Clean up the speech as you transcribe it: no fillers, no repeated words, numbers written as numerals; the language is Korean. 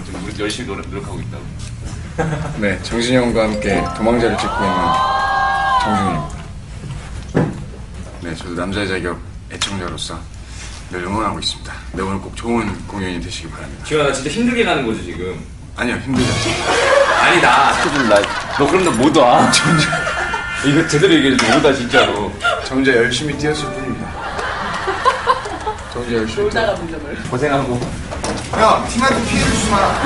지금 우리 열심히 노력하고 있다고. 네, 정진이 형과 함께 도망자를 찍고 있는 정준입니다. 네, 저도 남자의 자격 애청자로서 늘 응원하고 있습니다. 네, 오늘 꼭 좋은 공연이 되시길 바랍니다. 지현아, 나 진짜 힘들게 가는 거지 지금. 아니요, 힘들지 아니 나 스케줄 너 그럼 너 못 와. 이거 제대로 얘기해줘. 못 와 진짜로. 저 혼자 열심히 뛰었을 뿐입니다. 저 혼자 열심히 뛰었을 뿐입니다. 고생하고. 형, 팀한테 피해를 주지 마라.